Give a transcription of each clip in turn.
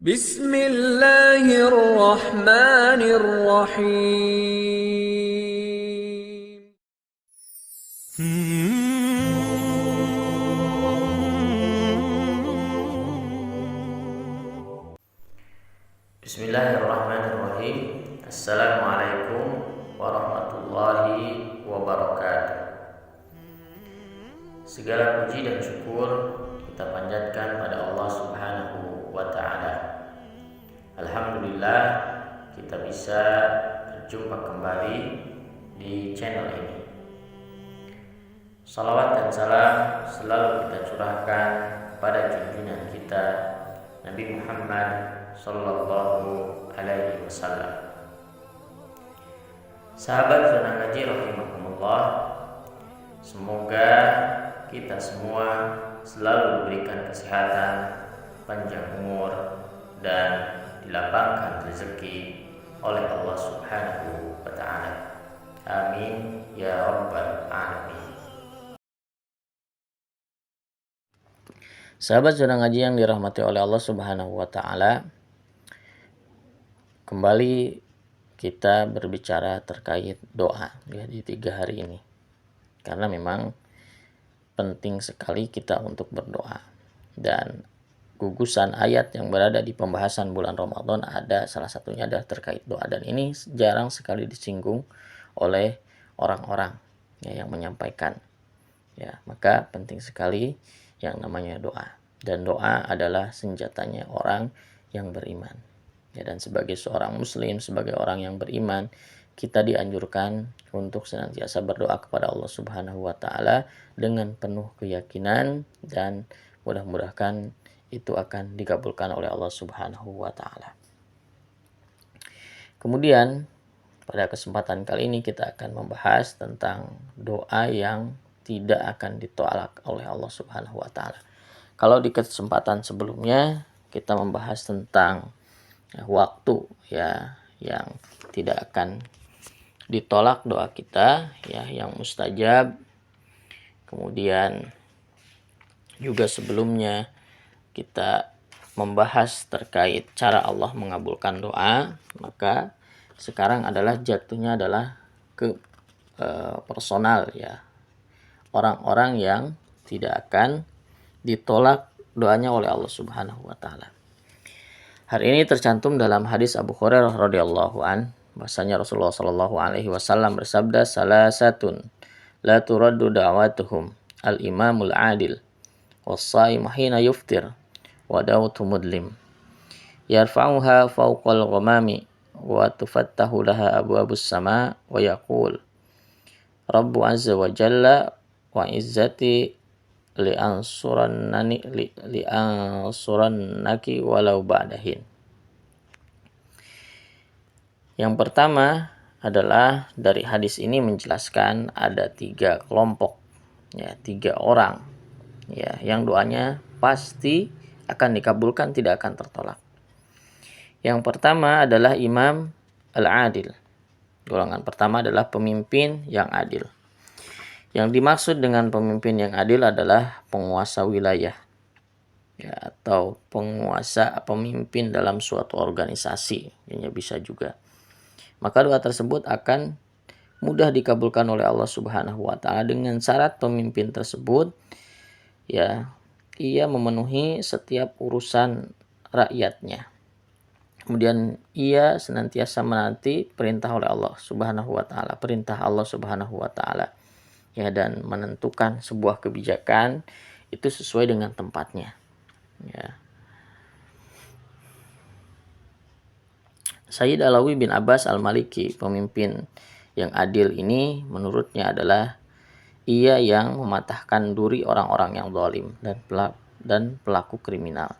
Bismillahirrahmanirrahim. Bismillahirrahmanirrahim. Assalamualaikum warahmatullahi wabarakatuh. Segala puji dan syukur kita panjatkan pada Allah Subhanahu wa Ta'ala. Alhamdulillah kita bisa berjumpa kembali di channel ini. Salawat dan salam selalu kita curahkan pada junjungan kita Nabi Muhammad sallallahu alaihi wasallam. Sahabat zona ngaji rahimakumullah, semoga kita semua selalu diberikan kesehatan, panjang umur, dan dilapangkan rezeki oleh Allah Subhanahu wa Ta'ala. Amin ya rabbal alamin. Sahabat zona ngaji yang dirahmati oleh Allah Subhanahu wa Ta'ala, kembali kita berbicara terkait doa ya, di 3 hari ini, karena memang penting sekali kita untuk berdoa. Dan gugusan ayat yang berada di pembahasan bulan Ramadan ada salah satunya adalah terkait doa, dan ini jarang sekali disinggung oleh orang-orang ya, yang menyampaikan ya. Maka penting sekali yang namanya doa, dan doa adalah senjatanya orang yang beriman ya. Dan sebagai seorang muslim, sebagai orang yang beriman, kita dianjurkan untuk senantiasa berdoa kepada Allah Subhanahu wa Ta'ala dengan penuh keyakinan, dan mudah-mudahan itu akan dikabulkan oleh Allah Subhanahu wa Ta'ala. Kemudian pada kesempatan kali ini kita akan membahas tentang doa yang tidak akan ditolak oleh Allah Subhanahu wa Ta'ala. Kalau di kesempatan sebelumnya kita membahas tentang waktu ya yang tidak akan ditolak doa kita ya, yang mustajab. Kemudian juga sebelumnya kita membahas terkait cara Allah mengabulkan doa. Maka sekarang adalah jatuhnya adalah ke personal ya, orang-orang yang tidak akan ditolak doanya oleh Allah Subhanahu wa Ta'ala. Hari ini tercantum dalam hadis Abu Hurairah radhiyallahu an, bahwasanya Rasulullah sallallahu alaihi wasallam bersabda, salasatun la turaddu da'watuhum al-imamul adil was-shaimu hina yuftir wa da'watu mudlim yarfa'uha fawqal ghamami wa tufattahu laha abwabus sama wa yaqul Rabbu azza wa jalla wa izzati li'ansurannaki walau ba'dahin. Yang pertama adalah dari hadis ini menjelaskan ada 3 kelompok ya, 3 orang ya, yang doanya pasti akan dikabulkan, tidak akan tertolak. Yang pertama adalah imam al-adil. Golongan pertama adalah pemimpin yang adil. Yang dimaksud dengan pemimpin yang adil adalah penguasa wilayah ya, atau pemimpin dalam suatu organisasi, ya bisa juga. Maka doa tersebut akan mudah dikabulkan oleh Allah Subhanahu wa Ta'ala dengan syarat pemimpin tersebut ya, ia memenuhi setiap urusan rakyatnya. Kemudian ia senantiasa menanti perintah oleh Allah Subhanahu wa Ta'ala, perintah Allah Subhanahu wa Ta'ala ya, dan menentukan sebuah kebijakan itu sesuai dengan tempatnya ya. Sayyid Alawi bin Abbas al-Maliki, pemimpin yang adil ini, menurutnya adalah ia yang mematahkan duri orang-orang yang zalim dan pelaku kriminal.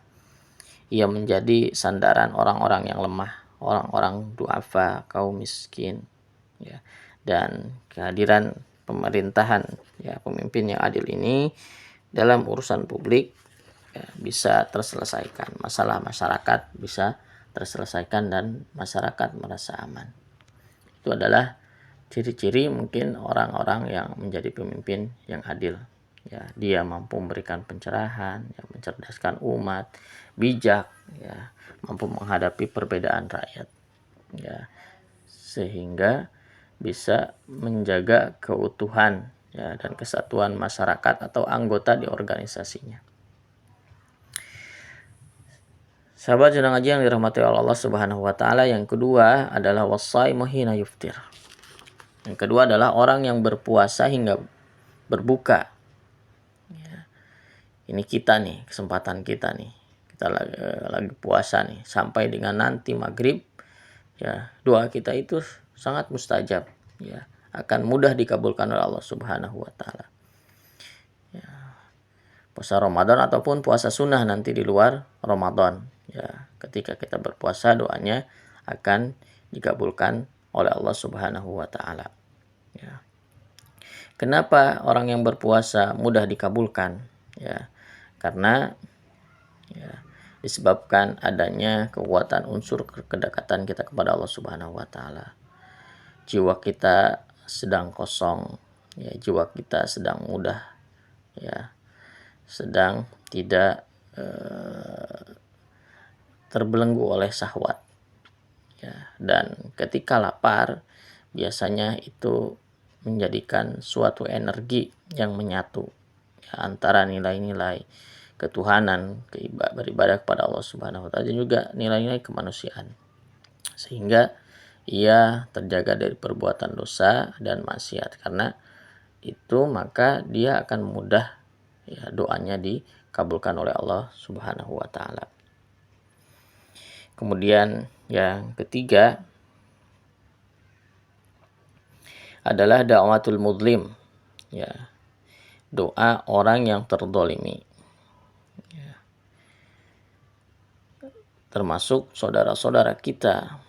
Ia menjadi sandaran orang-orang yang lemah, orang-orang duafa, kaum miskin ya. Dan kehadiran pemerintahan ya, pemimpin yang adil ini dalam urusan publik ya, bisa terselesaikan, masalah masyarakat bisa terselesaikan dan masyarakat merasa aman. Itu adalah ciri-ciri mungkin orang-orang yang menjadi pemimpin yang adil ya, dia mampu memberikan pencerahan, ya, mencerdaskan umat, bijak, ya, mampu menghadapi perbedaan rakyat, ya, sehingga bisa menjaga keutuhan, ya, dan kesatuan masyarakat atau anggota di organisasinya. Sahabat jenang ngaji yang dirahmati Allah Subhanahu wa taala, yang kedua adalah wasaimu hina yuftir. Yang kedua adalah orang yang berpuasa hingga berbuka. Ya. Ini kita nih, kesempatan kita nih. Kita lagi puasa nih sampai dengan nanti maghrib. Ya, doa kita itu sangat mustajab, ya, akan mudah dikabulkan oleh Allah Subhanahu wa taala. Ya. Puasa Ramadan ataupun puasa sunnah nanti di luar Ramadan, ya, ketika kita berpuasa doanya akan dikabulkan oleh Allah Subhanahu wa taala. Ya. Kenapa orang yang berpuasa mudah dikabulkan? Ya, karena, ya, disebabkan adanya kekuatan unsur kedekatan kita kepada Allah Subhanahu wa taala. Jiwa kita sedang kosong, ya, jiwa kita sedang mudah, ya, sedang tidak terbelenggu oleh syahwat, ya, dan ketika lapar biasanya itu menjadikan suatu energi yang menyatu, ya, antara nilai-nilai ketuhanan, beribadah kepada Allah Subhanahu wa taala, dan juga nilai-nilai kemanusiaan, sehingga ia terjaga dari perbuatan dosa dan maksiat. Karena itu maka dia akan mudah, ya, doanya dikabulkan oleh Allah Subhanahu wa taala. Kemudian yang ketiga adalah da'watul mudlim, ya, doa orang yang terdolimi, ya, termasuk saudara-saudara kita,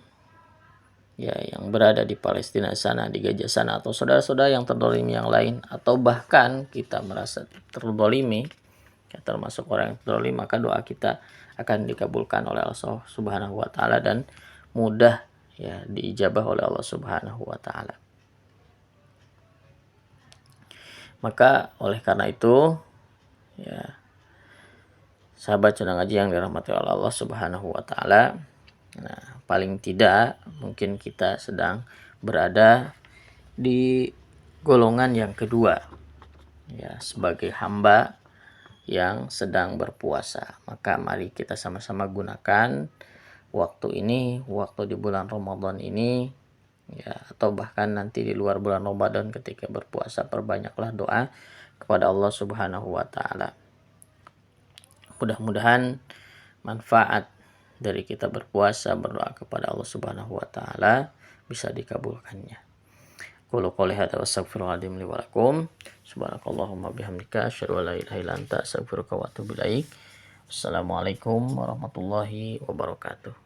ya, yang berada di Palestina sana, di Gaza sana, atau saudara-saudara yang terdolimi yang lain, atau bahkan kita merasa terdolimi, ya, termasuk orang yang terdolimi, maka doa kita akan dikabulkan oleh Allah Subhanahu wa taala dan mudah, ya, diijabah oleh Allah Subhanahu wa taala. Maka oleh karena itu, ya, sahabat jenang ngaji yang dirahmati oleh Allah Subhanahu wa taala, nah, paling tidak mungkin kita sedang berada di golongan yang kedua, ya, sebagai hamba yang sedang berpuasa. Maka mari kita sama-sama gunakan waktu ini, waktu di bulan Ramadan ini, ya, atau bahkan nanti di luar bulan Ramadan ketika berpuasa, perbanyaklah doa kepada Allah Subhanahu wa taala. Mudah-mudahan manfaat dari kita berpuasa, berdoa kepada Allah Subhanahu wa taala bisa dikabulkannya. Qul qouli hadza wa astaghfirullahaladzim li wa lakum. Subhanakallahumma bihamdika asyhadu an la ilaha illa anta astaghfiruka wa atubu ilaik. Assalamualaikum warahmatullahi wabarakatuh.